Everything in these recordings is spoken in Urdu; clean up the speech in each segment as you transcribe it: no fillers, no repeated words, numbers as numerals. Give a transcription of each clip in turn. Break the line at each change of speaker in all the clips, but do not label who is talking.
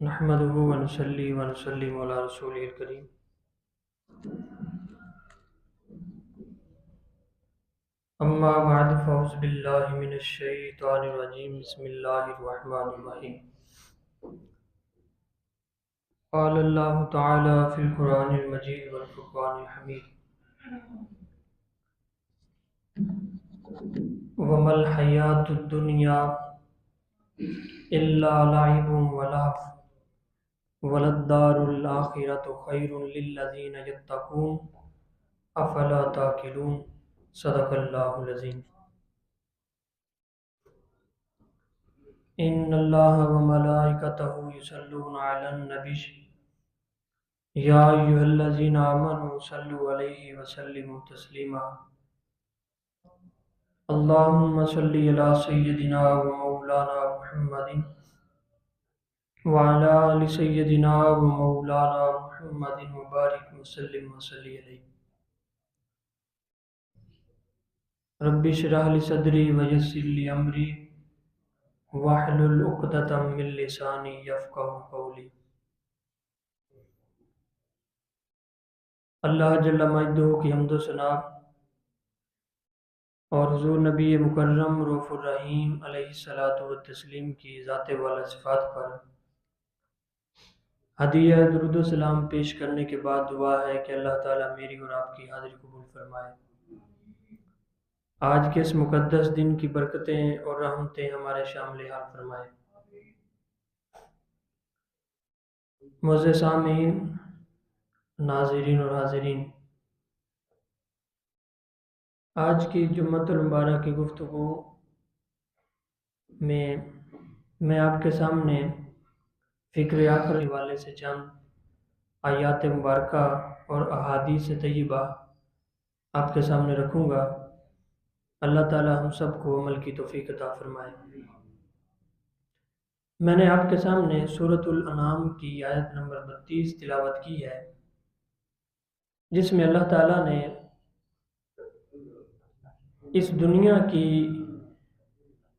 نحمده ونصلي ونسلم على رسوله الكريم. أما بعد فأعوذ بالله من الشيطان الرجيم. بسم الله الرحمن الرحيم. قال الله تعالى في القرآن المجيد والفرقان الحميد: وما الحياة الدنيا إلا لعب ولهو وللدار الآخرة خير للذين يتقون أفلا تعقلون. صدق الله العظيم. إن الله وملائكته يصلون على النبي يا أيها الذين آمنوا صلوا عليه وسلموا تسليما. اللهم صل على سيدنا ومولانا محمد وعلى آل سيدنا ومولانا محمد وبارك وسلم وصلي عليه. رب اشرح لي صدري ويسر لي أمري واحلل عقدة من لساني يفقهوا قولي. اللہ جل مجدہ کی حمد و ثنا اور حضور نبی مکرم رؤوف الرحیم علیہ الصلاۃ والتسلیم کی ذات والا صفات پر ہدیہ درود و سلام پیش کرنے کے بعد دعا ہے کہ اللہ تعالیٰ میری اور آپ کی حاضری قبول فرمائے. آج کے اس مقدس دن کی برکتیں اور رحمتیں ہمارے شامل حال فرمائے. معزز سامعین، ناظرین اور حاضرین، آج کی جمعۃ المبارک کی گفتگو میں آپ کے سامنے فکر آخر کے حوالے سے چند آیات مبارکہ اور احادیث طیبہ آپ کے سامنے رکھوں گا. اللہ تعالی ہم سب کو عمل کی توفیق عطا فرمائے. میں نے آپ کے سامنے سورۃ الانعام کی آیت نمبر 32 تلاوت کی ہے، جس میں اللہ تعالیٰ نے اس دنیا کی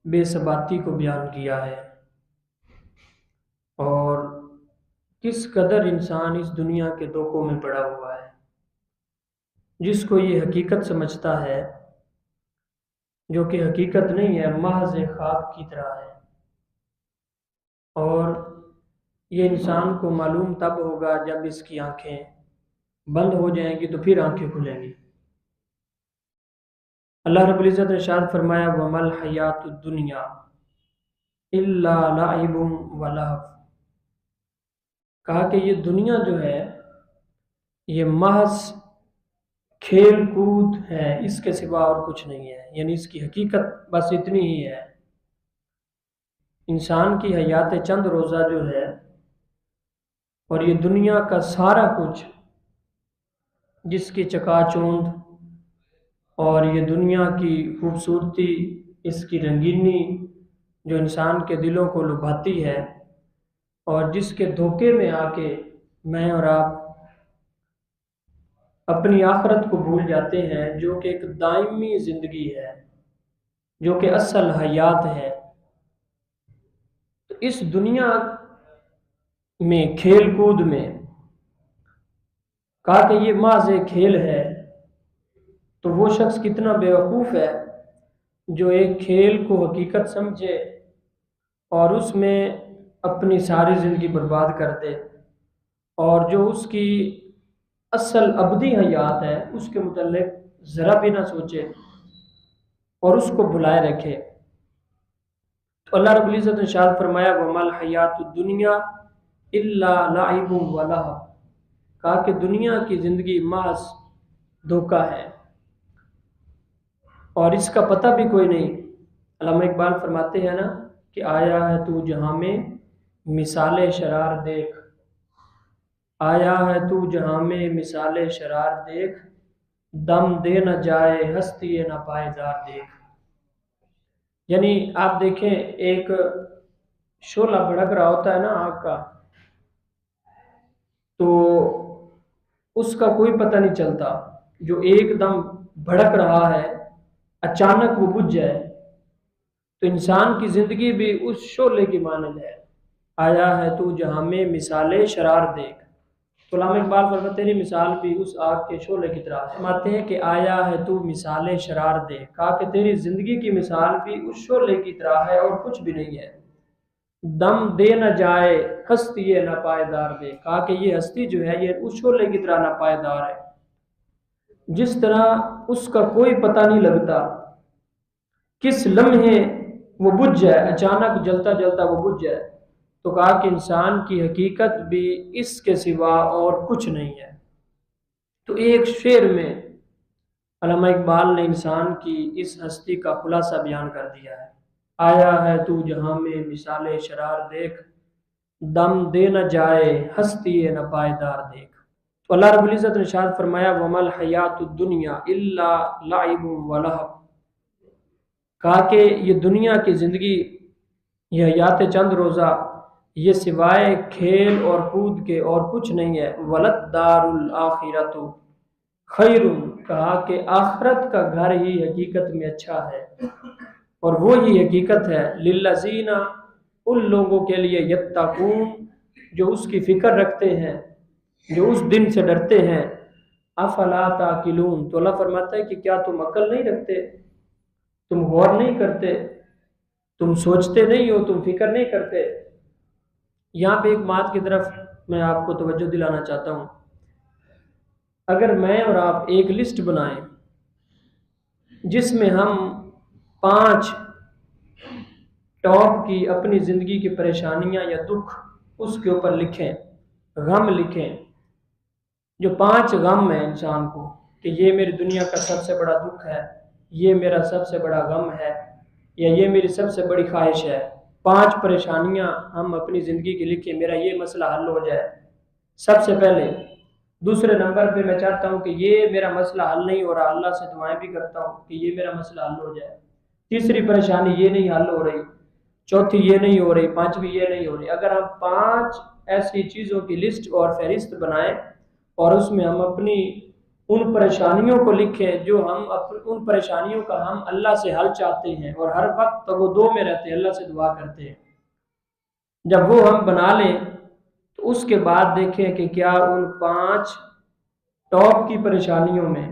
بے ثباتی کو بیان کیا ہے اور کس قدر انسان اس دنیا کے دھوکوں میں پڑا ہوا ہے. جس کو یہ حقیقت سمجھتا ہے جو کہ حقیقت نہیں ہے، محض خواب کی طرح ہے. اور یہ انسان کو معلوم تب ہوگا جب اس کی آنکھیں بند ہو جائیں گی تو پھر آنکھیں کھلیں گی. اللہ رب العزت نے ارشاد فرمایا: وَمَا الْحَيَاةُ الدُّنْيَا إِلَّا لَعِبٌ وَلَهْوٌ. کہا کہ یہ دنیا جو ہے یہ محض کھیل کود ہے، اس کے سوا اور کچھ نہیں ہے. یعنی اس کی حقیقت بس اتنی ہی ہے. انسان کی حیات چند روزہ جو ہے اور یہ دنیا کا سارا کچھ، جس کی چکا چوند اور یہ دنیا کی خوبصورتی، اس کی رنگینی جو انسان کے دلوں کو لبھاتی ہے اور جس کے دھوکے میں آ کے میں اور آپ اپنی آخرت کو بھول جاتے ہیں، جو کہ ایک دائمی زندگی ہے، جو کہ اصل حیات ہے. تو اس دنیا میں کھیل کود میں کہا کہ یہ محض ایک کھیل ہے، تو وہ شخص کتنا بیوقوف ہے جو ایک کھیل کو حقیقت سمجھے اور اس میں اپنی ساری زندگی برباد کر دے، اور جو اس کی اصل ابدی حیات ہے اس کے متعلق ذرا بھی نہ سوچے اور اس کو بھلائے رکھے. تو اللہ رب العزت نے ارشاد فرمایا: وَمَا الْحَيَاةُ الدُّنْيَا إِلَّا لَعِبٌ وَلَهْوٌ. کہا کہ دنیا کی زندگی محض دھوکہ ہے اور اس کا پتہ بھی کوئی نہیں. علامہ اقبال فرماتے ہیں نا کہ آیا ہے تو جہاں میں مثال شرار دیکھ، آیا ہے تو جہاں میں مثال شرار دیکھ، دم دے نہ جائے ہستی نہ پائیدار دیکھ. یعنی آپ دیکھیں ایک شعلہ بھڑک رہا ہوتا ہے نا آگ کا، تو اس کا کوئی پتہ نہیں چلتا. جو ایک دم بھڑک رہا ہے اچانک وہ بجھ جائے، تو انسان کی زندگی بھی اس شعلے کی مانند ہے. آیا ہے تو جہاں میں مثال شرار دیکھ۔ تو علامہ اقبال فرماتے ہیں تیری مثال بھی اس آگ کے شعلے کی طرح ہے۔ فرماتے ہیں کہ آیا ہے تو مثال شرار دیکھ، کہا کہ تیری زندگی کی مثال بھی اس شعلے کی طرح ہے اور کچھ بھی نہیں ہے۔ دم دے نہ جائے ہستی یہ نہ پائیدار دے، کہا کہ یہ ہستی جو ہے یہ اس شعلے کی طرح نہ پائیدار ہے، جس طرح اس کا کوئی پتہ نہیں لگتا، کس لمحے وہ بجھ جائے، اچانک جلتا جلتا وہ بجھ جائے۔ تو کہا کہ انسان کی حقیقت بھی اس کے سوا اور کچھ نہیں ہے۔ تو ایک شعر میں علامہ اقبال نے انسان کی اس ہستی کا خلاصہ بیان کر دیا ہے۔ آیا ہے تو جہاں میں مثال شرار دیکھ، دم دے نہ جائے ہستی نہ پائیدار دیکھ۔ تو اللہ رب العزت نے ارشاد فرمایا وَمَا الْحَيَاةُ الدُّنْيَا إِلَّا لَعِبٌ وَلَهْوٌ، کہا کہ یہ دنیا کی زندگی، یہ حیات چند روزہ، یہ سوائے کھیل اور کود کے اور کچھ نہیں ہے۔ وَلَدَّارُ الْآخِرَةُ خَيْرٌ، کہا کہ آخرت کا گھر ہی حقیقت میں اچھا ہے، اور وہی حقیقت ہے لِلَّذِينَ، ان لوگوں کے لیے یتقون، جو اس کی فکر رکھتے ہیں، جو اس دن سے ڈرتے ہیں۔ افلا تعقلون، تو اللہ فرماتا ہے کہ کیا تم عقل نہیں رکھتے، تم غور نہیں کرتے، تم سوچتے نہیں ہو، تم فکر نہیں کرتے۔ یہاں پہ ایک بات کی طرف میں آپ کو توجہ دلانا چاہتا ہوں۔ اگر میں اور آپ ایک لسٹ بنائیں جس میں ہم 5 ٹاپ کی اپنی زندگی کی پریشانیاں یا دکھ اس کے اوپر لکھیں، غم لکھیں، جو 5 غم ہیں انسان کو، کہ یہ میری دنیا کا سب سے بڑا دکھ ہے، یہ میرا سب سے بڑا غم ہے، یا یہ میری سب سے بڑی خواہش ہے۔ 5 پریشانیاں ہم اپنی زندگی کی لکھیں، میرا یہ مسئلہ حل ہو جائے سب سے پہلے۔ دوسرے نمبر پہ میں چاہتا ہوں کہ یہ میرا مسئلہ حل نہیں ہو رہا، اللہ سے دعائیں بھی کرتا ہوں کہ یہ میرا مسئلہ حل ہو جائے۔ تیسری پریشانی یہ نہیں حل ہو رہی، چوتھی یہ نہیں ہو رہی، 5ویں یہ نہیں ہو رہی۔ اگر ہم 5 ایسی چیزوں کی لسٹ اور فہرست بنائیں اور اس میں ہم اپنی ان پریشانیوں کو لکھیں جو ہم ان پریشانیوں کا ہم اللہ سے حل چاہتے ہیں، اور ہر وقت وہ 2 میں رہتے ہیں، اللہ سے دعا کرتے ہیں، جب وہ ہم بنا لیں تو اس کے بعد دیکھیں کہ کیا ان 5 ٹاپ کی پریشانیوں میں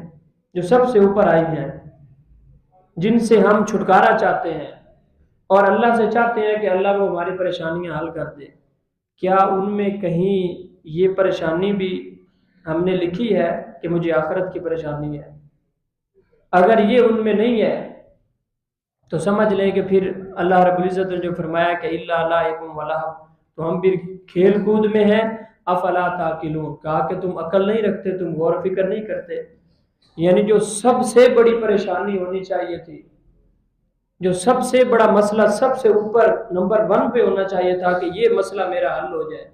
جو سب سے اوپر آئی ہیں، جن سے ہم چھٹکارا چاہتے ہیں اور اللہ سے چاہتے ہیں کہ اللہ وہ ہماری پریشانیاں حل کر دے، کیا ان میں کہیں یہ پریشانی بھی ہم نے لکھی ہے کہ مجھے آخرت کی پریشانی ہے؟ اگر یہ ان میں نہیں ہے تو سمجھ لیں کہ پھر اللہ رب العزت نے جو فرمایا کہ الا لعب ولہو، تو ہم بھی کھیل کود میں ہیں۔ افلا تعقلون، کہا کہ تم عقل نہیں رکھتے، تم غور و فکر نہیں کرتے۔ یعنی جو سب سے بڑی پریشانی ہونی چاہیے تھی، جو سب سے بڑا مسئلہ سب سے اوپر نمبر 1 پہ ہونا چاہیے تھا کہ یہ مسئلہ میرا حل ہو جائے،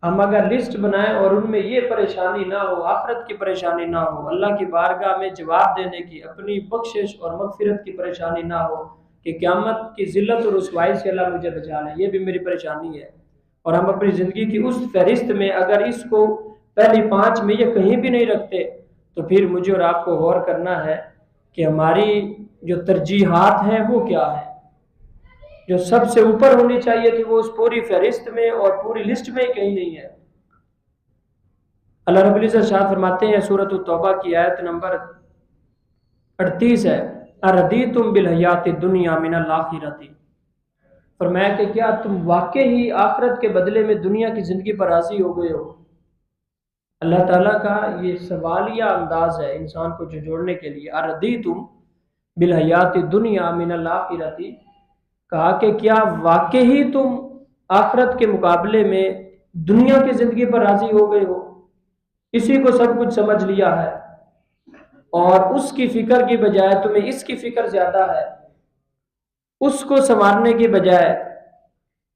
ہم اگر لسٹ بنائیں اور ان میں یہ پریشانی نہ ہو، آخرت کی پریشانی نہ ہو، اللہ کی بارگاہ میں جواب دینے کی، اپنی بخشش اور مغفرت کی پریشانی نہ ہو کہ قیامت کی ذلت اور رسوائی سے اللہ مجھے بچا لے، یہ بھی میری پریشانی ہے، اور ہم اپنی زندگی کی اس فہرست میں اگر اس کو پہلی 5 میں یہ کہیں بھی نہیں رکھتے، تو پھر مجھے اور آپ کو غور کرنا ہے کہ ہماری جو ترجیحات ہیں وہ کیا ہیں۔ جو سب سے اوپر ہونی چاہیے تھی وہ اس پوری فہرست میں اور پوری لسٹ میں کہیں نہیں ہے۔ اللہ رب العزت شاہ فرماتے ہیں سورۃ التوبہ کی آیت نمبر 38 ہے، اَرَضِیتُم بِالْحَیَاةِ الدُّنْیَا مِنَ الْآخِرَةِ، فرمایا کہ کیا تم واقعی آخرت کے بدلے میں دنیا کی زندگی پر راضی ہو گئے ہو؟ اللہ تعالیٰ کا یہ سوالیہ انداز ہے انسان کو جوڑنے کے لیے، اَرَضِیتُم بِالْحَیَاةِ الدُّنْیَا مِنَ الْآخِرَةِ، کہا کہ کیا واقعی تم آخرت کے مقابلے میں دنیا کی زندگی پر راضی ہو گئے ہو؟ اسی کو سب کچھ سمجھ لیا ہے اور اس کی فکر کی بجائے تمہیں اس کی فکر زیادہ ہے، اس کو سنوارنے کی بجائے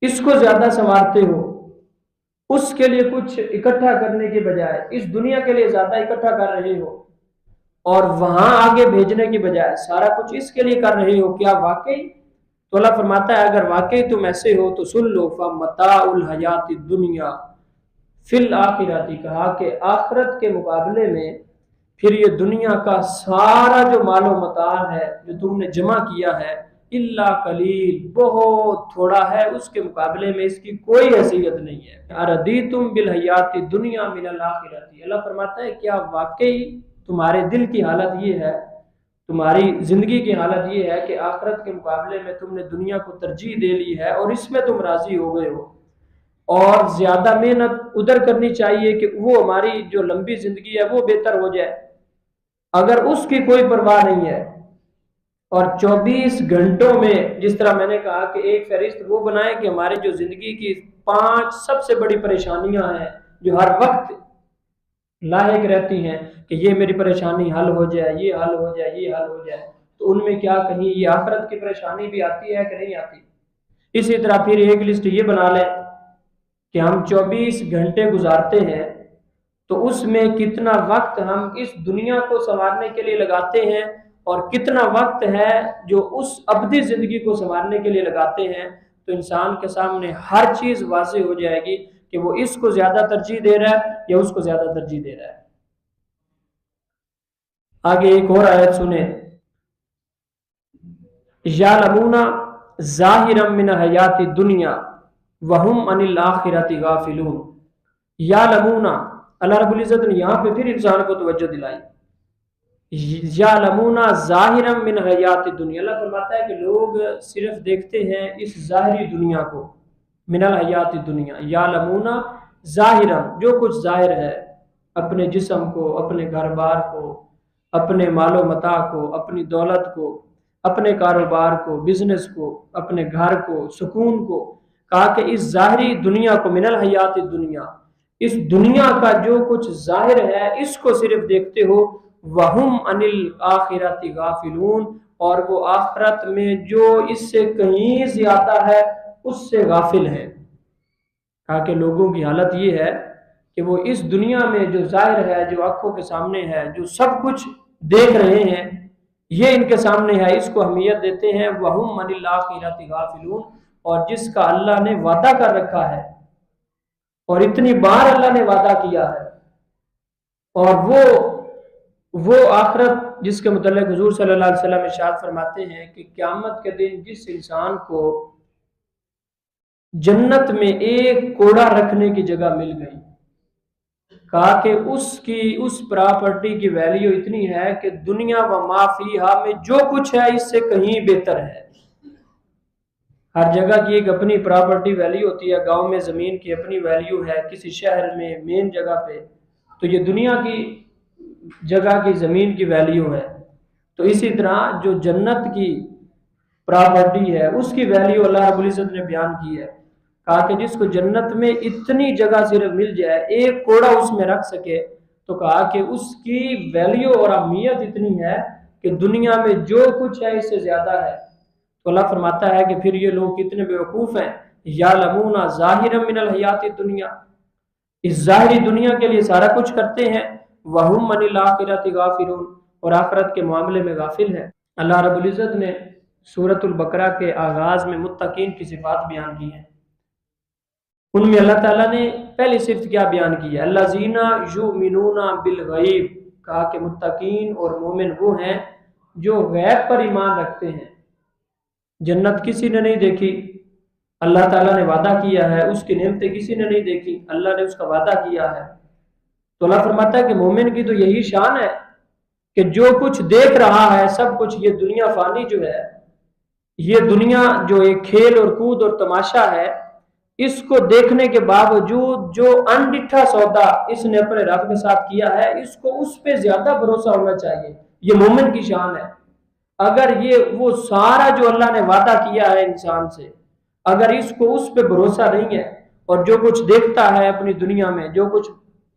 اس کو زیادہ سنوارتے ہو، اس کے لیے کچھ اکٹھا کرنے کی بجائے اس دنیا کے لیے زیادہ اکٹھا کر رہے ہو، اور وہاں آگے بھیجنے کی بجائے سارا کچھ اس کے لیے کر رہے ہو۔ کیا واقعی؟ تو اللہ فرماتا ہے اگر واقعی تم ایسے ہو تو سن لو، فَمَتَاعُ الْحَیَاةِ الدُّنْیَا فِی الْآخِرَةِ، کہا کہ آخرت کے مقابلے میں پھر یہ دنیا کا سارا جو مال و متاع ہے جو تم نے جمع کیا ہے، الا قلیل، بہت تھوڑا ہے، اس کے مقابلے میں اس کی کوئی حیثیت نہیں ہے۔ اردیتم بالحیات الدنیا من الاخرۃ، اللہ فرماتا ہے کیا واقعی تمہارے دل کی حالت یہ ہے، تمہاری زندگی کی حالت یہ ہے کہ آخرت کے مقابلے میں تم نے دنیا کو ترجیح دے لی ہے اور اس میں تم راضی ہو گئے ہو، اور زیادہ محنت ادھر کرنی چاہیے کہ وہ ہماری جو لمبی زندگی ہے وہ بہتر ہو جائے، اگر اس کی کوئی پرواہ نہیں ہے۔ اور 24 گھنٹوں میں جس طرح میں نے کہا کہ ایک فہرست وہ بنائیں کہ ہماری جو زندگی کی 5 سب سے بڑی پریشانیاں ہیں جو ہر وقت لاحق رہتی ہیں کہ یہ میری پریشانی حل ہو جائے، یہ حل ہو جائے، یہ حل ہو جائے، تو ان میں کیا کہیں یہ آخرت کی پریشانی بھی آتی ہے کہ نہیں آتی؟ اسی طرح پھر ایک لسٹ یہ بنا لیں کہ ہم 24 گھنٹے گزارتے ہیں تو اس میں کتنا وقت ہم اس دنیا کو سنوارنے کے لیے لگاتے ہیں اور کتنا وقت ہے جو اس ابدی زندگی کو سنوارنے کے لیے لگاتے ہیں، تو انسان کے سامنے ہر چیز واضح ہو جائے گی کہ وہ اس کو زیادہ ترجیح دے رہا ہے یا اس کو زیادہ ترجیح دے رہا ہے۔ آگے ایک اور آیت سنیں، یعلمون ظاہرا من الحیات الدنیا وہم عن الآخرۃ غافلون۔ یعلمون، اللہ رب العزت نے یہاں پہ پھر انسان کو توجہ دلائی، یعلمون ظاہرا من الحیات الدنیا، اللہ فرماتا ہے کہ لوگ صرف دیکھتے ہیں اس ظاہری دنیا کو، من الحیات الدنیا، یعلمون ظاہرا، جو کچھ ظاہر ہے، اپنے جسم کو، اپنے گھر بار کو، اپنے مال و متاع کو، اپنی دولت کو، اپنے کاروبار کو، بزنس کو، اپنے گھر کو، سکون کو، کہا کہ اس ظاہری دنیا کو، من الحیات الدنیا، اس دنیا کا جو کچھ ظاہر ہے اس کو صرف دیکھتے ہو، وہم عن الآخرۃ غافلون، اور وہ آخرت میں جو اس سے کہیں زیادہ ہے اس سے غافل ہے۔ کہا کہ لوگوں کی حالت یہ ہے کہ وہ اس دنیا میں جو ظاہر ہے، جو آنکھوں کے سامنے ہے، جو سب کچھ دیکھ رہے ہیں، یہ ان کے سامنے ہے، اس کو اہمیت دیتے ہیں، وہم عن الآخرۃ غافلون، اور جس کا اللہ نے وعدہ کر رکھا ہے اور اتنی بار اللہ نے وعدہ کیا ہے، اور وہ آخرت جس کے متعلق حضور صلی اللہ علیہ وسلم ارشاد فرماتے ہیں کہ قیامت کے دن جس انسان کو جنت میں ایک کوڑا رکھنے کی جگہ مل گئی، کہا کہ اس پراپرٹی کی ویلیو اتنی ہے کہ دنیا و ما فیہا میں جو کچھ ہے اس سے کہیں بہتر ہے۔ ہر جگہ کی ایک اپنی پراپرٹی ویلیو ہوتی ہے، گاؤں میں زمین کی اپنی ویلیو ہے، کسی شہر میں مین جگہ پہ، تو یہ دنیا کی جگہ کی زمین کی ویلیو ہے۔ تو اسی طرح جو جنت کی پراپرٹی ہے اس کی ویلیو اللہ رب العزت نے بیان کی ہے، کہا کہ جس کو جنت میں اتنی جگہ صرف مل جائے، ایک کوڑا اس میں رکھ سکے، تو کہا کہ اس کی ویلیو اور اہمیت اتنی ہے کہ دنیا میں جو کچھ ہے اس سے زیادہ ہے۔ تو اللہ فرماتا ہے کہ پھر یہ لوگ کتنے بیوقوف ہیں، یعلمون ظاہرا من الحیات الدنیا، اس ظاہری دنیا کے لیے سارا کچھ کرتے ہیں، وہم عن الآخرۃ غافلون، اور آخرت کے معاملے میں غافل ہے۔ اللہ رب العزت نے سورۃ البقرہ کے آغاز میں متقین کی صفات بیان کی ہیں، ان میں اللہ تعالیٰ نے پہلی صفت کیا بیان کی ہے، الذین یؤمنون بالغیب، کہا کہ متقین اور مومن وہ ہیں جو غیب پر ایمان رکھتے ہیں۔ جنت کسی نے نہیں دیکھی، اللہ تعالیٰ نے وعدہ کیا ہے، اس کی نعمتیں کسی نے نہیں دیکھی، اللہ نے اس کا وعدہ کیا ہے۔ تو اللہ فرماتا ہے کہ مومن کی تو یہی شان ہے کہ جو کچھ دیکھ رہا ہے سب کچھ، یہ دنیا فانی جو ہے، یہ دنیا جو ایک کھیل اور کود اور تماشا ہے، اس کو دیکھنے کے باوجود جو انڈٹھا سودا اس نے اپنے رب کے ساتھ کیا ہے، اس کو اس پہ زیادہ بھروسہ ہونا چاہیے، یہ مومن کی شان ہے۔ اگر یہ وہ سارا جو اللہ نے وعدہ کیا ہے انسان سے، اگر اس کو اس پہ بھروسہ نہیں ہے، اور جو کچھ دیکھتا ہے اپنی دنیا میں، جو کچھ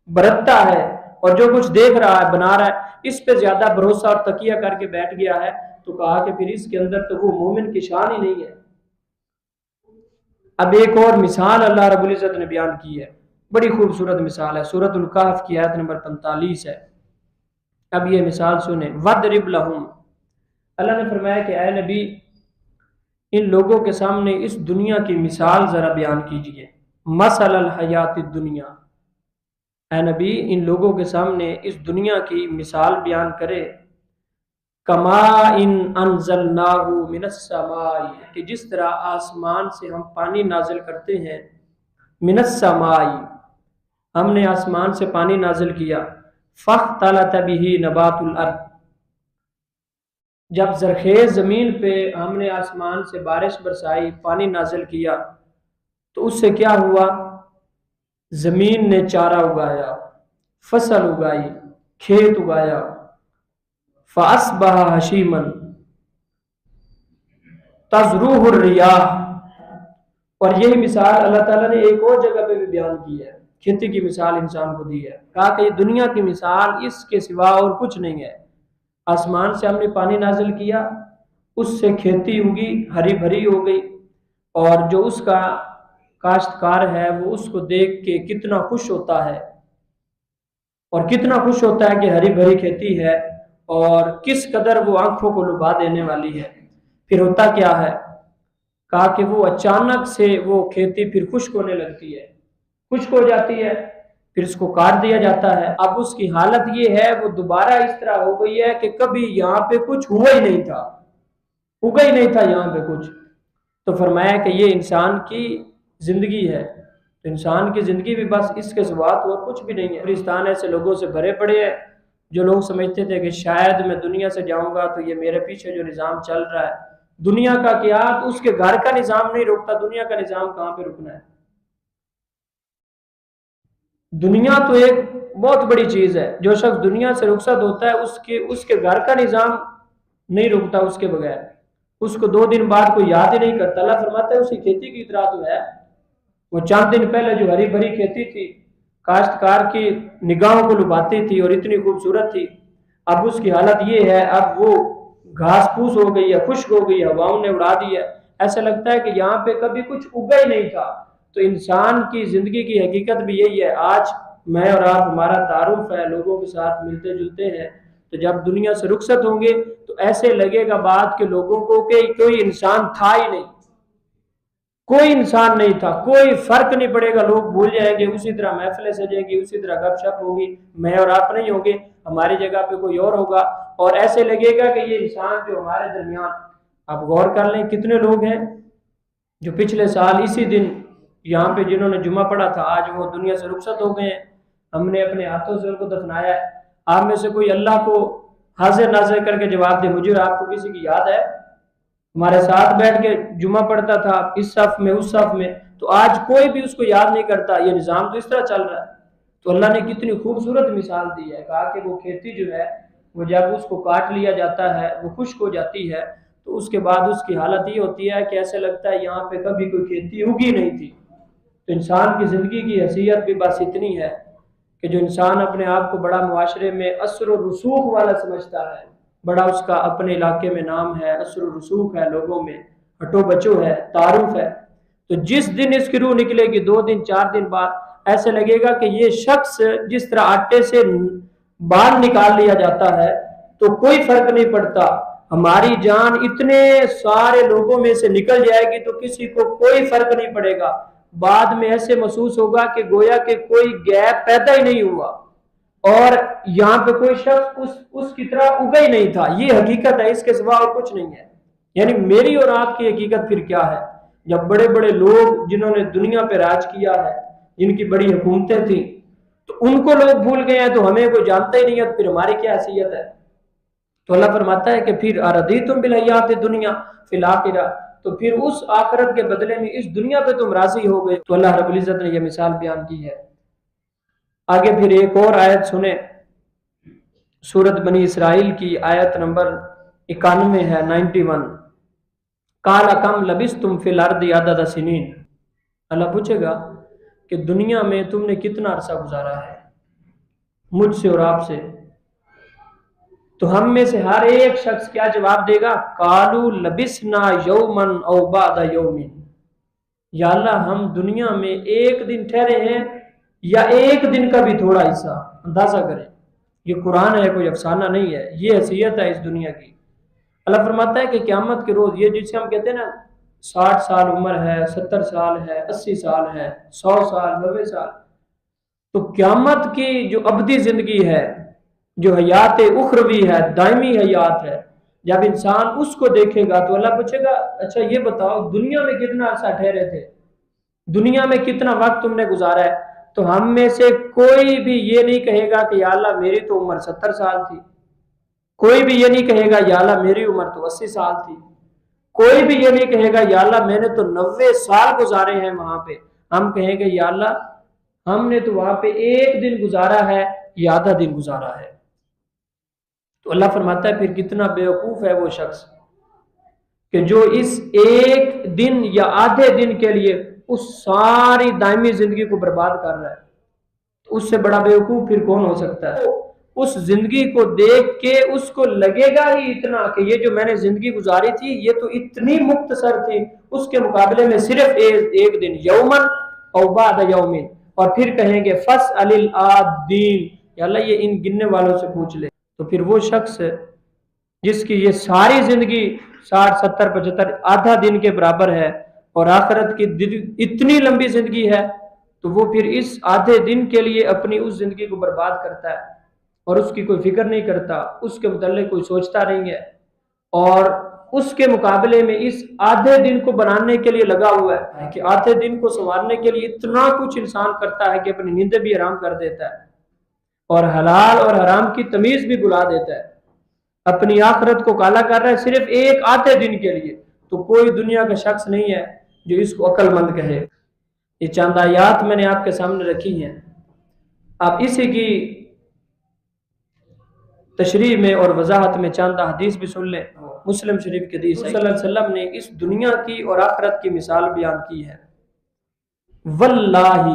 برتتا ہے اور جو کچھ دیکھ رہا ہے بنا رہا ہے، اس پہ زیادہ بھروسہ اور تکیہ کر کے بیٹھ گیا ہے، تو کہا کہ پھر اس کے اندر تو وہ مومن کی شان ہی نہیں ہے۔ اب ایک اور مثال اللہ رب العزت نے بیان کی ہے، بڑی خوبصورت مثال ہے، سورۃ الکہف کی آیت نمبر 45 ہے۔ اب یہ مثال سنیں، وَضْرِبْ لَهُمْ، اللہ نے فرمایا کہ اے نبی ان لوگوں کے سامنے اس دنیا کی مثال ذرا بیان کیجئے، مثل الحیات الدنیا، اے نبی ان لوگوں کے سامنے اس دنیا کی مثال بیان کرے، کما ان انزلناہ من السماء، کہ جس طرح آسمان سے ہم پانی نازل کرتے ہیں، من السماء، ہم نے آسمان سے پانی نازل کیا، فاختلط به نبات الارض، جب زرخیز زمین پہ ہم نے آسمان سے بارش برسائی، پانی نازل کیا، تو اس سے کیا ہوا؟ زمین نے چارہ اگایا، فصل اگائی، کھیت اگایا، فَأَصْبَحَ هَشِيمًا تَذْرُوهُ الرِّيَاحُ، اور یہی مثال اللہ تعالیٰ نے ایک اور جگہ پہ بھی بیان کی ہے، کھیتی کی مثال انسان کو دی ہے، کہا کہ یہ دنیا کی مثال اس کے سوا اور کچھ نہیں ہے۔ آسمان سے ہم نے پانی نازل کیا، اس سے کھیتی ہوگی، ہری بھری ہو گئی، اور جو اس کا کاشتکار ہے وہ اس کو دیکھ کے کتنا خوش ہوتا ہے، اور کتنا خوش ہوتا ہے کہ ہری بھری کھیتی ہے، اور کس قدر وہ آنکھوں کو لبھا دینے والی ہے۔ پھر ہوتا کیا ہے؟ کہا کہ وہ اچانک سے وہ کھیتی پھر خشک ہونے لگتی ہے، خشک ہو جاتی ہے، پھر اس کو کاٹ دیا جاتا ہے۔ اب اس کی حالت یہ ہے، وہ دوبارہ اس طرح ہو گئی ہے کہ کبھی یہاں پہ کچھ ہوا ہی نہیں تھا، اگا ہی نہیں تھا یہاں پہ کچھ۔ تو فرمایا کہ یہ انسان کی زندگی ہے، انسان کی زندگی بھی بس اس کے سوا تو اور کچھ بھی نہیں ہے۔ پاکستان ایسے لوگوں سے بھرے پڑے ہیں جو لوگ سمجھتے تھے کہ شاید میں دنیا سے جاؤں گا تو یہ میرے پیچھے جو نظام چل رہا ہے، دنیا کا کیا، اس کے گھر کا نظام نہیں رکتا، دنیا کا نظام کہاں پہ رکنا ہے؟ دنیا تو ایک بہت بڑی چیز ہے، جو شخص دنیا سے رخصت ہوتا ہے اس کے گھر کا نظام نہیں رکتا اس کے بغیر، اس کو 2 دن بعد کوئی یاد ہی نہیں کرتا۔ اللہ فرماتا ہے اسی کھیتی کی طرح تو ہے، وہ چند دن پہلے جو ہری بھری کھیتی تھی، کاشتکار کی نگاہوں کو لبھاتی تھی اور اتنی خوبصورت تھی، اب اس کی حالت یہ ہے، اب وہ گھاس پھوس ہو گئی ہے، خشک ہو گئی ہے، ہواؤں نے اڑا دی ہے، ایسا لگتا ہے کہ یہاں پہ کبھی کچھ اگا ہی نہیں تھا۔ تو انسان کی زندگی کی حقیقت بھی یہی ہے۔ آج میں اور آپ، ہمارا تعارف ہے، لوگوں کے ساتھ ملتے جلتے ہیں، تو جب دنیا سے رخصت ہوں گے تو ایسے لگے گا بات کے لوگوں کو کہ کوئی انسان تھا ہی نہیں، کوئی انسان نہیں تھا، کوئی فرق نہیں پڑے گا، لوگ بھول جائیں گے، اسی طرح محفلیں سجیں گی، اسی طرح گپ شپ ہوگی، میں اور آپ نہیں ہوں گے، ہماری جگہ پہ کوئی اور ہوگا، اور ایسے لگے گا کہ یہ انسان جو ہمارے درمیان۔ آپ غور کر لیں کتنے لوگ ہیں جو پچھلے سال اسی دن یہاں پہ جنہوں نے جمعہ پڑھا تھا، آج وہ دنیا سے رخصت ہو گئے ہیں، ہم نے اپنے ہاتھوں سے ان کو دفنایا ہے۔ آپ میں سے کوئی اللہ کو حاضر ناظر کر کے جواب دے، مجھے اور آپ کو کسی کی یاد ہے؟ ہمارے ساتھ بیٹھ کے جمعہ پڑھتا تھا، اس صف میں اس صف میں، تو آج کوئی بھی اس کو یاد نہیں کرتا۔ یہ نظام تو اس طرح چل رہا ہے۔ تو اللہ نے کتنی خوبصورت مثال دی ہے، کہا کہ وہ کھیتی جو ہے، وہ جب اس کو کاٹ لیا جاتا ہے، وہ خشک ہو جاتی ہے، تو اس کے بعد اس کی حالت یہ ہوتی ہے کہ ایسے لگتا ہے یہاں پہ کبھی کوئی کھیتی اگی نہیں تھی۔ تو انسان کی زندگی کی حیثیت بھی بس اتنی ہے کہ جو انسان اپنے آپ کو بڑا معاشرے میں اثر و رسوخ والا سمجھتا ہے، بڑا اس کا اپنے علاقے میں نام ہے، اثر و رسوخ ہے، لوگوں میں ہٹو بچو ہے، تعارف ہے، تو جس دن اس کی روح نکلے گی 2 دن 4 دن بعد ایسے لگے گا کہ یہ شخص جس طرح آٹے سے بال نکال لیا جاتا ہے تو کوئی فرق نہیں پڑتا، ہماری جان اتنے سارے لوگوں میں سے نکل جائے گی تو کسی کو کوئی فرق نہیں پڑے گا، بعد میں ایسے محسوس ہوگا کہ گویا کہ کوئی گیپ پیدا ہی نہیں ہوا اور یہاں پہ کوئی شخص اس کی طرح اگا ہی نہیں تھا۔ یہ حقیقت ہے، اس کے سوا اور کچھ نہیں ہے۔ یعنی میری اور آپ کی حقیقت پھر کیا ہے؟ جب بڑے بڑے لوگ جنہوں نے دنیا پہ راج کیا ہے، جن کی بڑی حکومتیں تھیں، تو ان کو لوگ بھول گئے ہیں، تو ہمیں کوئی جانتا ہی نہیں ہے، تو پھر ہماری کیا حیثیت ہے؟ تو اللہ فرماتا ہے کہ پھر اردیتم بالحیات الدنیا فی الآخرہ، تو پھر اس آخرت کے بدلے میں اس دنیا پہ تم راضی ہو گئے۔ تو اللہ رب العزت نے یہ مثال بیان کی ہے۔ آگے پھر ایک اور آیت سنیں، سورت بنی اسرائیل کی آیت نمبر 91 ہے، 91۔ قال کم لبثتم فی الارض عدد سنین، اللہ پوچھے گا کہ دنیا میں تم نے کتنا عرصہ گزارا ہے مجھ سے اور آپ سے؟ تو ہم میں سے ہر ایک شخص کیا جواب دے گا؟ قالوا لبثنا یوما او بعد یوم، یا اللہ ہم دنیا میں 1 دن ٹھہرے ہیں یا 1 دن کا بھی تھوڑا حصہ، اندازہ کریں، یہ قرآن ہے، کوئی افسانہ نہیں ہے، یہ حیثیت ہے اس دنیا کی۔ اللہ فرماتا ہے کہ قیامت کے روز یہ جسے ہم کہتے ہیں نا 60 سال عمر ہے، 70 سال ہے، 80 سال ہے، 100 سال، 90 سال، تو قیامت کی جو ابدی زندگی ہے، جو حیات اخروی ہے، دائمی حیات ہے، جب انسان اس کو دیکھے گا تو اللہ پوچھے گا اچھا یہ بتاؤ دنیا میں کتنا عرصہ ٹھہرے تھے، دنیا میں کتنا وقت تم نے گزارا ہے؟ تو ہم میں سے کوئی بھی یہ نہیں کہے گا کہ یا اللہ میری تو عمر 70 سال تھی، کوئی بھی یہ نہیں کہے گا یا اللہ میری عمر تو 80 سال تھی، کوئی بھی یہ نہیں کہے گا یا اللہ میں نے تو 90 سال گزارے ہیں وہاں پہ۔ ہم کہیں گے یا اللہ ہم نے تو وہاں پہ ایک دن گزارا ہے یا آدھا دن گزارا ہے۔ تو اللہ فرماتا ہے پھر کتنا بیوقوف ہے وہ شخص کہ جو اس ایک دن یا آدھے دن کے لیے اس ساری دائمی زندگی کو برباد کر رہا ہے۔ تو اس سے بڑا بیوقوف پھر کون ہو سکتا ہے؟ اس زندگی کو دیکھ کے اس کو لگے گا ہی اتنا کہ یہ جو میں نے زندگی گزاری تھی یہ تو اتنی مختصر تھی، اس کے مقابلے میں صرف ایک دن، یومن او بعد یومن۔ اور پھر کہیں گے فاسأل العادین، یا اللہ یہ ان گننے والوں سے پوچھ لے۔ تو پھر وہ شخص جس کی یہ ساری زندگی 60 70 75 آدھا دن کے برابر ہے اور آخرت کی اتنی لمبی زندگی ہے، تو وہ پھر اس آدھے دن کے لیے اپنی اس زندگی کو برباد کرتا ہے اور اس کی کوئی فکر نہیں کرتا، اس کے متعلق کوئی سوچتا نہیں ہے، اور اس کے مقابلے میں اس آدھے دن کو بنانے کے لیے لگا ہوا ہے کہ آدھے دن کو سنوارنے کے لیے اتنا کچھ انسان کرتا ہے کہ اپنی نیندیں بھی حرام کر دیتا ہے اور حلال اور حرام کی تمیز بھی بلا دیتا ہے، اپنی آخرت کو کالا کر رہا ہے صرف ایک آدھے دن کے لیے۔ تو کوئی دنیا کا شخص نہیں ہے جو اس کو عقل مند کہے۔ یہ چند آیات میں نے آپ کے سامنے رکھی ہیں، آپ اسی کی تشریح میں اور وضاحت میں چند حدیث بھی سن لیں۔ مسلم شریف کی حدیث ہے، صلی اللہ علیہ وسلم نے اس دنیا کی اور آخرت کی مثال بیان کی ہے۔ واللہ،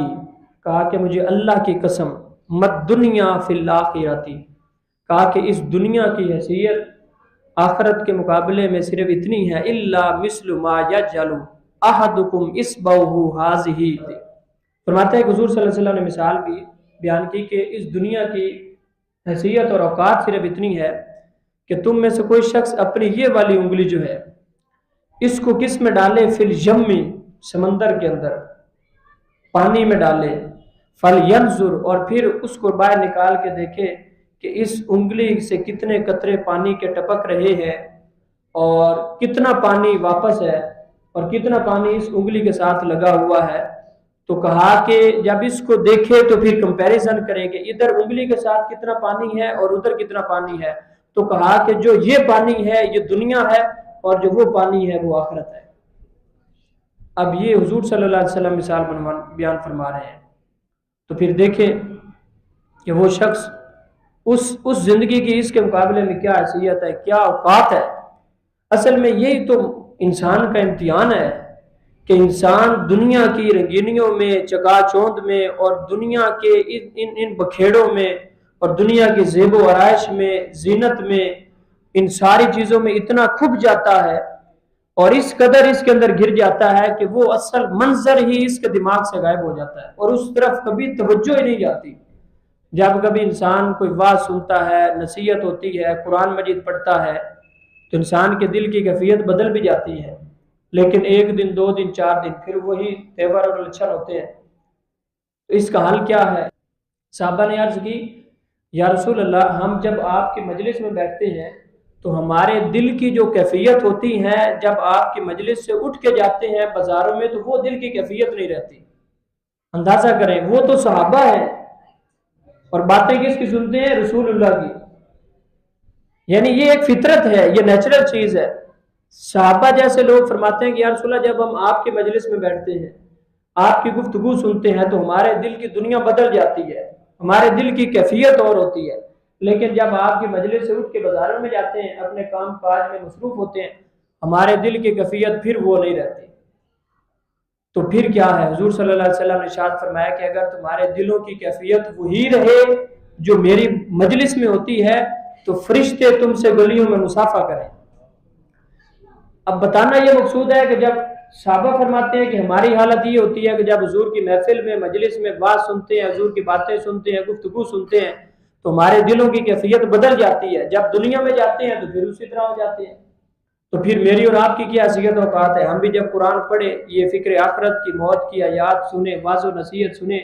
کہا کہ مجھے اللہ کی قسم، مت دنیا فی الاخرتی، کہا کہ اس دنیا کی حیثیت آخرت کے مقابلے میں صرف اتنی ہے، الا مثل ما یجعل احدکم اصبعہ ھذہ، فرماتے ہیں کہ حضور صلی اللہ علیہ وسلم نے مثال بھی بیان کی کہ اس دنیا کی حیثیت اور اوقات صرف اتنی ہے کہ تم میں سے کوئی شخص اپنی یہ والی انگلی جو ہے اس کو کس میں ڈالے، فی الجم، سمندر کے اندر پانی میں ڈالے، فلینظر، اور پھر اس کو باہر نکال کے دیکھے کہ اس انگلی سے کتنے قطرے پانی کے ٹپک رہے ہیں اور کتنا پانی واپس ہے اور کتنا پانی اس انگلی کے ساتھ لگا ہوا ہے۔ تو کہا کہ جب اس کو دیکھے تو پھر کمپیریزن کریں کہ ادھر انگلی کے ساتھ کتنا پانی ہے اور ادھر کتنا پانی ہے، تو کہا کہ جو یہ پانی ہے یہ دنیا ہے اور جو وہ پانی ہے وہ آخرت ہے۔ اب یہ حضور صلی اللہ علیہ وسلم مثال بیان فرما رہے ہیں، تو پھر دیکھیں کہ وہ شخص اس زندگی کی اس کے مقابلے میں کیا حیثیت ہے، کیا اوقات ہے۔ اصل میں یہی تو انسان کا امتحان ہے کہ انسان دنیا کی رنگینیوں میں، چکا چوند میں اور دنیا کے ان بکھیڑوں میں اور دنیا کی زیب و آرائش میں، زینت میں، ان ساری چیزوں میں اتنا کھپ جاتا ہے اور اس قدر اس کے اندر گر جاتا ہے کہ وہ اصل منظر ہی اس کے دماغ سے غائب ہو جاتا ہے اور اس طرف کبھی توجہ ہی نہیں جاتی۔ جب کبھی انسان کوئی بات سنتا ہے، نصیحت ہوتی ہے، قرآن مجید پڑھتا ہے، تو انسان کے دل کی کیفیت بدل بھی جاتی ہے، لیکن ایک دن، 2 دن، 4 دن پھر وہی تیور اور لچھن ہوتے ہیں۔ تو اس کا حل کیا ہے؟ صحابہ نے عرض کی یا رسول اللہ، ہم جب آپ کی مجلس میں بیٹھتے ہیں تو ہمارے دل کی جو کیفیت ہوتی ہے جب آپ کی مجلس سے اٹھ کے جاتے ہیں بازاروں میں تو وہ دل کی کیفیت نہیں رہتی۔ اندازہ کریں، وہ تو صحابہ ہیں اور باتیں کس کی سنتے ہیں؟ رسول اللہ کی۔ یعنی یہ ایک فطرت ہے، یہ نیچرل چیز ہے۔ صحابہ جیسے لوگ فرماتے ہیں کہ یا رسول اللہ جب ہم آپ کے مجلس میں بیٹھتے ہیں، آپ کی گفتگو سنتے ہیں تو ہمارے دل کی دنیا بدل جاتی ہے، ہمارے دل کی کیفیت اور ہوتی ہے، لیکن جب آپ کی مجلس سے اٹھ کے بازاروں میں جاتے ہیں، اپنے کام کاج میں مصروف ہوتے ہیں، ہمارے دل کی کیفیت پھر وہ نہیں رہتی۔ تو پھر کیا ہے؟ حضور صلی اللہ علیہ وسلم نے ارشاد فرمایا کہ اگر تمہارے دلوں کی کیفیت وہی رہے جو میری مجلس میں ہوتی ہے تو فرشتے تم سے گلیوں میں مصافحہ کریں۔ اب بتانا یہ مقصود ہے کہ جب صحابہ فرماتے ہیں کہ ہماری حالت یہ ہوتی ہے کہ جب حضور کی محفل میں، مجلس میں بات سنتے ہیں، حضور کی باتیں سنتے ہیں، گفتگو سنتے ہیں تو ہمارے دلوں کی کیفیت بدل جاتی ہے، جب دنیا میں جاتے ہیں تو پھر اسی طرح ہو جاتے ہیں۔ تو پھر میری اور آپ کی کیا حیثیت اوقات ہے؟ ہم بھی جب قرآن پڑھے، یہ فکر آخرت کی، موت کی آیات سنیں، واعظ و نصیحت سنیں،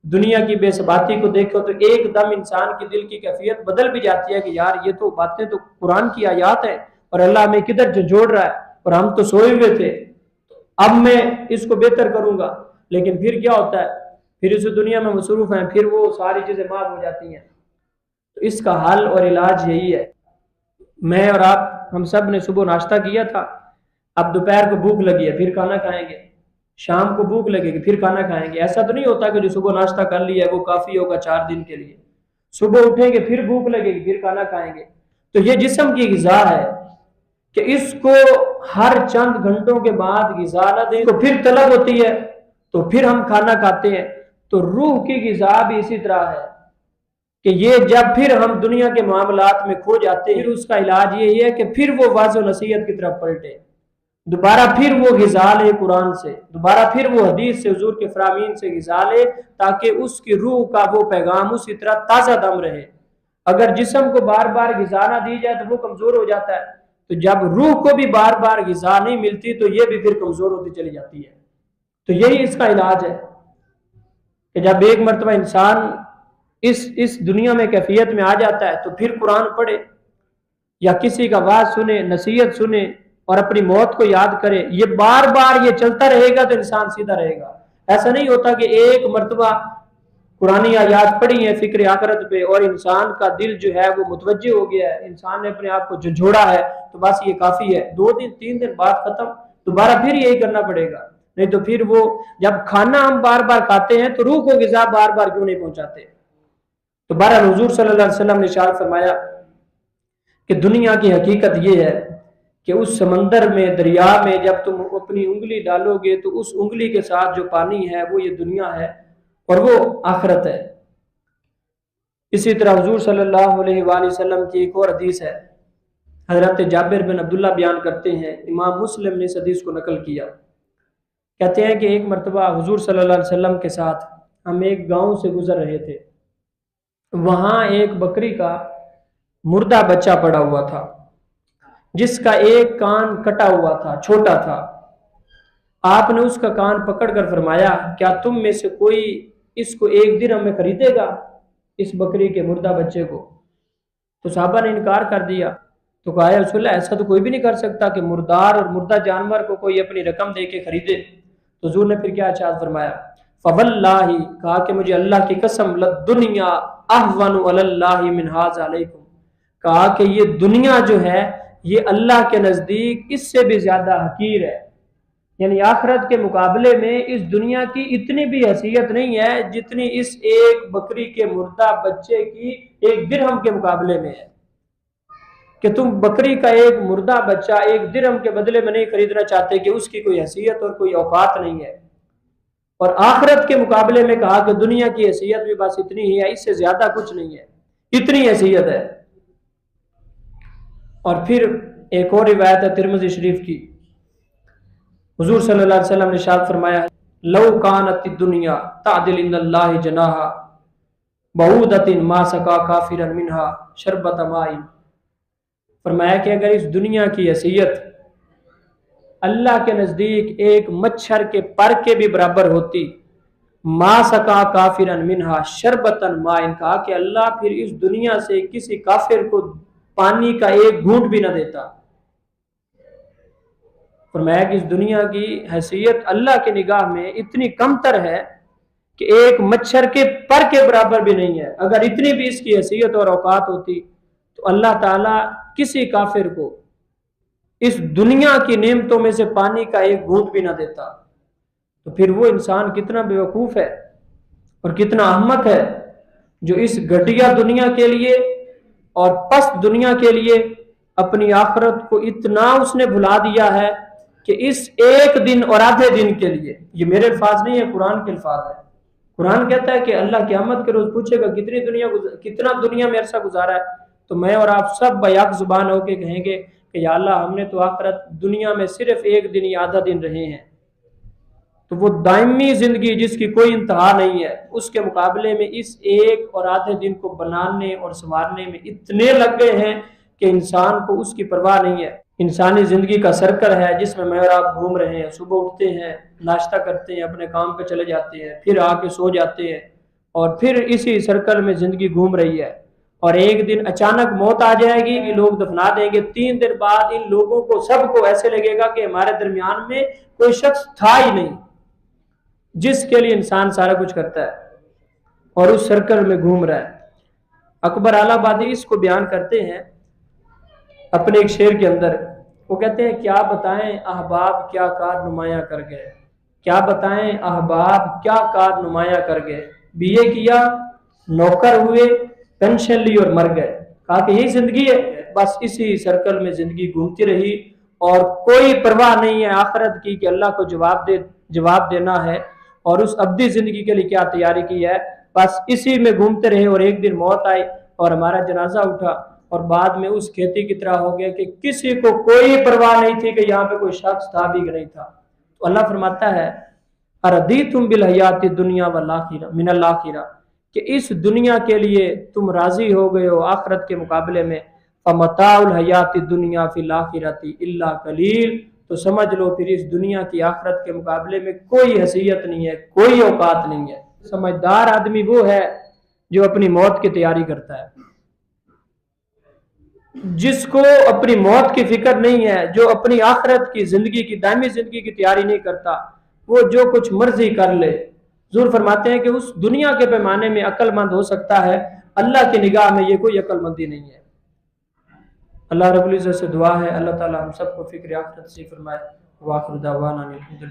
دنیا کی بے ثباتی کو دیکھو تو ایک دم انسان کی دل کی کیفیت بدل بھی جاتی ہے کہ یار یہ تو باتیں تو قرآن کی آیات ہیں اور اللہ ہمیں کدھر جھنجھوڑ رہا ہے اور ہم تو سوئے ہوئے تھے، اب میں اس کو بہتر کروں گا، لیکن پھر کیا ہوتا ہے، پھر اس دنیا میں مصروف ہیں، پھر وہ ساری چیزیں معاف ہو جاتی ہیں۔ تو اس کا حل اور علاج یہی ہے۔ میں اور آپ ہم سب نے صبح ناشتہ کیا تھا، اب دوپہر کو بھوک لگی ہے، پھر کھانا کھائیں گے، شام کو بھوک لگے گی پھر کھانا کھائیں گے۔ ایسا تو نہیں ہوتا کہ جو صبح ناشتہ کر لیا ہے وہ کافی ہوگا 4 دن کے لیے، صبح اٹھیں گے پھر بھوک لگے گی پھر کھانا کھائیں گے۔ تو یہ جسم کی غذا ہے کہ اس کو ہر چند گھنٹوں کے بعد غذا نہ دیں تو پھر طلب ہوتی ہے تو پھر ہم کھانا کھاتے ہیں۔ تو روح کی غذا بھی اسی طرح ہے کہ یہ جب پھر ہم دنیا کے معاملات میں کھو جاتے ہیں، پھر اس کا علاج یہی ہے کہ پھر وہ واضح و نصیحت کی طرف پلٹے، دوبارہ پھر وہ غذا لے قرآن سے، دوبارہ پھر وہ حدیث سے، حضور کے فرامین سے غذا لے، تاکہ اس کی روح کا وہ پیغام اسی طرح تازہ دم رہے۔ اگر جسم کو بار بار غذا نہ دی جائے تو وہ کمزور ہو جاتا ہے، تو جب روح کو بھی بار بار غذا نہیں ملتی تو یہ بھی پھر کمزور ہوتی چلی جاتی ہے۔ تو یہی اس کا علاج ہے کہ جب ایک مرتبہ انسان اس دنیا میں کیفیت میں آ جاتا ہے تو پھر قرآن پڑھے یا کسی کا وعظ سنے، نصیحت سنے اور اپنی موت کو یاد کرے۔ یہ بار بار یہ چلتا رہے گا تو انسان سیدھا رہے گا۔ ایسا نہیں ہوتا کہ ایک مرتبہ قرآنی آیات پڑھی ہیں فکر آخرت پہ اور انسان کا دل جو ہے وہ متوجہ ہو گیا ہے، انسان نے اپنے آپ کو جھنجھوڑا ہے تو بس یہ کافی ہے، 2 دن 3 دن بعد ختم، دوبارہ پھر یہی کرنا پڑے گا۔ نہیں تو پھر وہ جب کھانا ہم بار بار کھاتے ہیں تو روح کو غذا بار بار کیوں نہیں پہنچاتے؟ تو بہرحال حضور صلی اللہ علیہ وسلم نے ارشاد فرمایا کہ دنیا کی حقیقت یہ ہے کہ اس سمندر میں، دریا میں جب تم اپنی انگلی ڈالو گے تو اس انگلی کے ساتھ جو پانی ہے وہ یہ دنیا ہے اور وہ آخرت ہے۔ اسی طرح حضور صلی اللہ علیہ وآلہ وسلم کی ایک اور حدیث ہے، حضرت جابر بن عبداللہ بیان کرتے ہیں، امام مسلم نے اس حدیث کو نقل کیا، کہتے ہیں کہ ایک مرتبہ حضور صلی اللہ علیہ وسلم کے ساتھ ہم ایک گاؤں سے گزر رہے تھے، وہاں ایک بکری کا مردہ بچہ پڑا ہوا تھا جس کا ایک کان کٹا ہوا تھا، چھوٹا تھا۔ آپ نے اس کا کان پکڑ کر فرمایا کیا تم میں سے کوئی اس کو 1 درہم میں خریدے گا، اس بکری کے مردہ بچے کو؟ تو صحابہ نے انکار کر دیا، تو کہا یا رسول اللہ ایسا تو کوئی بھی نہیں کر سکتا کہ مردار اور مردہ جانور کو کوئی اپنی رقم دے کے خریدے۔ تو حضور نے پھر کیا ارشاد فرمایا، فواللہ، کہا کہ مجھے اللہ کی قسم، للدنیا اہون علی اللہ من ھذا علیکم، کہا کہ یہ دنیا جو ہے یہ اللہ کے نزدیک اس سے بھی زیادہ حقیر ہے، یعنی آخرت کے مقابلے میں اس دنیا کی اتنی بھی حیثیت نہیں ہے جتنی اس ایک بکری کے مردہ بچے کی 1 درہم کے مقابلے میں ہے، کہ تم بکری کا ایک مردہ بچہ 1 درہم کے بدلے میں نہیں خریدنا چاہتے کہ اس کی کوئی حیثیت اور کوئی اوقات نہیں ہے۔ اور آخرت کے مقابلے میں کہا کہ دنیا کی حیثیت بھی بس اتنی ہی ہے، اس سے زیادہ کچھ نہیں ہے، اتنی حیثیت ہے۔ اور پھر ایک اور روایت ہے ترمذی شریف کی، حضور صلی اللہ علیہ وسلم نے ارشاد فرمایا لو کانت الدنیا تعدل عند اللہ جناح بعودۃ ما سقا کافرا منہا شربۃ ماء، فرمایا کہ اگر اس دنیا کی حیثیت اللہ کے نزدیک ایک مچھر کے پر کے بھی برابر ہوتی، ما سقا کافرا منہا شربۃ ماء، کہا کہ اللہ پھر اس دنیا سے کسی کافر کو پانی کا ایک گھونٹ بھی نہ دیتا۔ فرمایا کہ اس دنیا کی حیثیت اللہ کی نگاہ میں اتنی کم تر ہے کہ ایک مچھر کے پر کے برابر بھی نہیں ہے۔ اگر اتنی بھی اس کی حیثیت اور اوقات ہوتی تو اللہ تعالیٰ کسی کافر کو اس دنیا کی نعمتوں میں سے پانی کا ایک گھونٹ بھی نہ دیتا۔ تو پھر وہ انسان کتنا بیوقوف ہے اور کتنا احمق ہے جو اس گھٹیا دنیا کے لیے اور پست دنیا کے لیے اپنی آخرت کو اتنا اس نے بھلا دیا ہے کہ اس 1 دن اور آدھے دن کے لیے، یہ میرے الفاظ نہیں ہے، قرآن کے الفاظ ہے، قرآن کہتا ہے کہ اللہ قیامت کے روز پوچھے گا کتنا دنیا میں عرصہ گزارا ہے، تو میں اور آپ سب بیک زبان ہو کے کہیں گے کہ یا اللہ ہم نے تو آخرت دنیا میں صرف 1 دن یا آدھا دن رہے ہیں۔ تو وہ دائمی زندگی جس کی کوئی انتہا نہیں ہے، اس کے مقابلے میں اس 1 اور آدھے دن کو بنانے اور سنوارنے میں اتنے لگ گئے ہیں کہ انسان کو اس کی پرواہ نہیں ہے۔ انسانی زندگی کا سرکل ہے جس میں اور آپ گھوم رہے ہیں، صبح اٹھتے ہیں، ناشتہ کرتے ہیں، اپنے کام پہ چلے جاتے ہیں، پھر آ کے سو جاتے ہیں، اور پھر اسی سرکل میں زندگی گھوم رہی ہے۔ اور ایک دن اچانک موت آ جائے گی، یہ لوگ دفنا دیں گے، 3 دن بعد ان لوگوں کو سب کو ایسے لگے گا کہ ہمارے درمیان میں کوئی شخص تھا ہی نہیں جس کے لیے انسان سارا کچھ کرتا ہے اور اس سرکل میں گھوم رہا ہے۔ اکبر الہ آبادی اس کو بیان کرتے ہیں اپنے ایک شعر کے اندر، وہ کہتے ہیں کیا بتائیں احباب کیا کار نمایاں کر گئے، کیا بتائیں احباب کیا کار نمایاں کر گئے، BA کیا، نوکر ہوئے، پینشن لی اور مر گئے۔ کہا کہ یہی زندگی ہے، بس اسی سرکل میں زندگی گھومتی رہی اور کوئی پرواہ نہیں ہے آخرت کی کہ اللہ کو جواب دینا ہے اور اس ابدی زندگی کے لیے کیا تیاری کی ہے، بس اسی میں گھومتے رہے۔ اور ایک دن موت آئی اور ہمارا جنازہ اٹھا اور بعد میں اس کھیتی کی طرح ہو گیا کہ کسی کو کوئی پرواہ نہیں تھی کہ یہاں پہ کوئی شخص تھا بھی نہیں تھا۔ تو اللہ فرماتا ہے اردیتم بالحیات الدنیا والآخرہ من الآخرہ، کہ اس دنیا کے لیے تم راضی ہو گئے ہو آخرت کے مقابلے میں، فمتاع الحیات الدنیا فی الآخرۃ الا قلیل، تو سمجھ لو پھر اس دنیا کی آخرت کے مقابلے میں کوئی حیثیت نہیں ہے، کوئی اوقات نہیں ہے۔ سمجھدار آدمی وہ ہے جو اپنی موت کی تیاری کرتا ہے، جس کو اپنی موت کی فکر نہیں ہے، جو اپنی آخرت کی زندگی کی دائمی زندگی کی تیاری نہیں کرتا، وہ جو کچھ مرضی کر لے۔ حضور فرماتے ہیں کہ اس دنیا کے پیمانے میں عقل مند ہو سکتا ہے، اللہ کی نگاہ میں یہ کوئی عقل مندی نہیں ہے۔ اللہ رب العزت سے دعا ہے اللہ تعالی ہم سب کو فکر آخرت سے فرمائے۔ وآخر دعوانا الحمدللہ۔